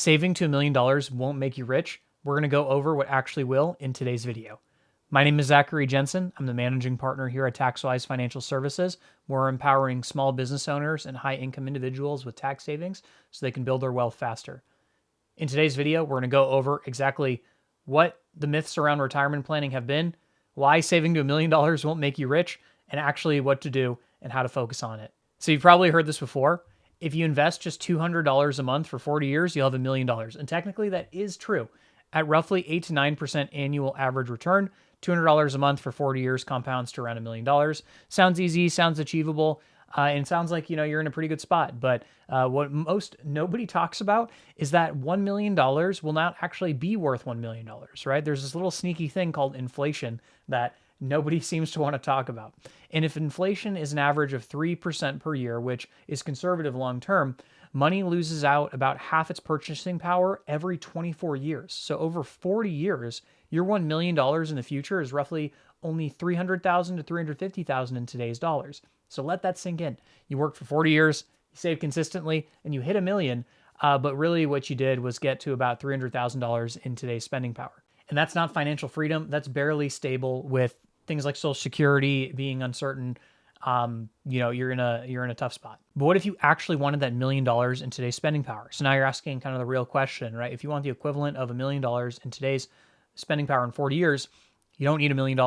Saving to $1 million won't make you rich. We're going to go over what actually will in today's video. My name is Zachary Jensen. I'm the managing partner here at TaxWise Financial Services. We're empowering small business owners and high-income individuals with tax savings so they can build their wealth faster. In today's video, we're going to go over exactly what the myths around retirement planning have been, why saving to $1 million won't make you rich, and actually what to do and how to focus on it. So you've probably heard this before. If you invest just $200 a month for 40 years, you'll have $1 million. And technically that is true. At roughly 8 to 9% annual average return, $200 a month for 40 years compounds to around $1 million. Sounds easy, sounds achievable, and sounds like you're in a pretty good spot. But what most nobody talks about is that $1 million will not actually be worth $1 million, right? There's this little sneaky thing called inflation that nobody seems to want to talk about. And if inflation is an average of 3% per year, which is conservative long term, money loses out about half its purchasing power every 24 years. So over 40 years, your $1 million in the future is roughly only $300,000 to $350,000 in today's dollars. So let that sink in. You worked for 40 years, you saved consistently, and you hit $1 million, but really what you did was get to about $300,000 in today's spending power. And that's not financial freedom. That's barely stable with things like Social Security being uncertain. You're in a tough spot. But what if you actually wanted that $1 million in today's spending power? So now you're asking kind of the real question, right? If you want the equivalent of $1 million in today's spending power in 40 years, you don't need $1 million.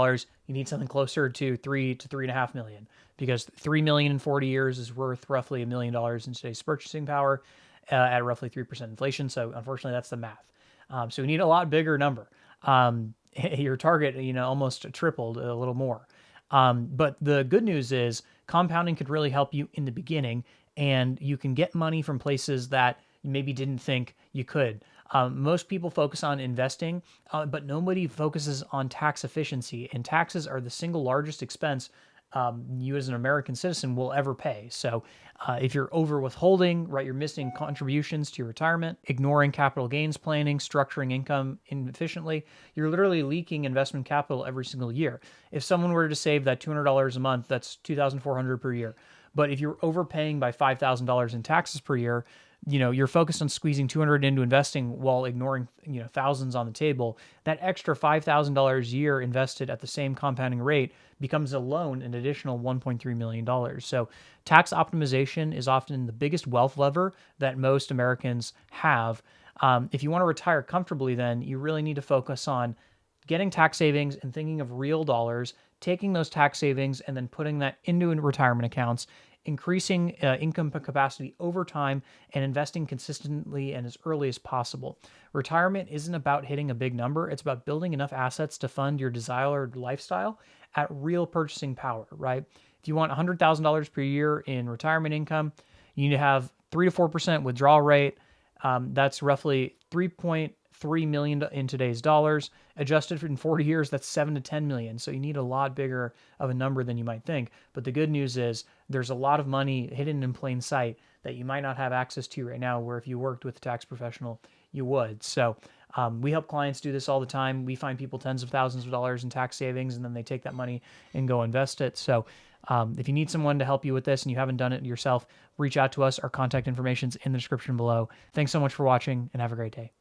You need something closer to 3 to 3.5 million, because 3 million in 40 years is worth roughly $1 million in today's purchasing power at roughly 3% inflation. So unfortunately, that's the math. So we need a lot bigger number. Your target, almost tripled, a little more. But the good news is compounding could really help you in the beginning, and you can get money from places that you maybe didn't think you could. Most people focus on investing, but nobody focuses on tax efficiency, and taxes are the single largest expense you as an American citizen will ever pay. So if you're over withholding, right, you're missing contributions to your retirement, ignoring capital gains planning, structuring income inefficiently, you're literally leaking investment capital every single year. If someone were to save that $200 a month, that's $2,400 per year. But if you're overpaying by $5,000 in taxes per year, you're focused on squeezing 200 into investing while ignoring, thousands on the table. That extra $5,000 a year invested at the same compounding rate becomes alone an additional $1.3 million. So tax optimization is often the biggest wealth lever that most Americans have. If you want to retire comfortably, then you really need to focus on getting tax savings and thinking of real dollars, taking those tax savings and then putting that into retirement accounts, increasing income capacity over time, and investing consistently and as early as possible. Retirement isn't about hitting a big number. It's about building enough assets to fund your desired lifestyle at real purchasing power, right? If you want $100,000 per year in retirement income, you need to have 3 to 4% withdrawal rate. That's roughly 3.3 million in today's dollars. Adjusted in 40 years, that's 7 to 10 million. So you need a lot bigger of a number than you might think. But the good news is there's a lot of money hidden in plain sight that you might not have access to right now, where if you worked with a tax professional, you would. So we help clients do this all the time. We find people tens of thousands of dollars in tax savings, and then they take that money and go invest it. So if you need someone to help you with this and you haven't done it yourself, reach out to us. Our contact information is in the description below. Thanks so much for watching, and have a great day.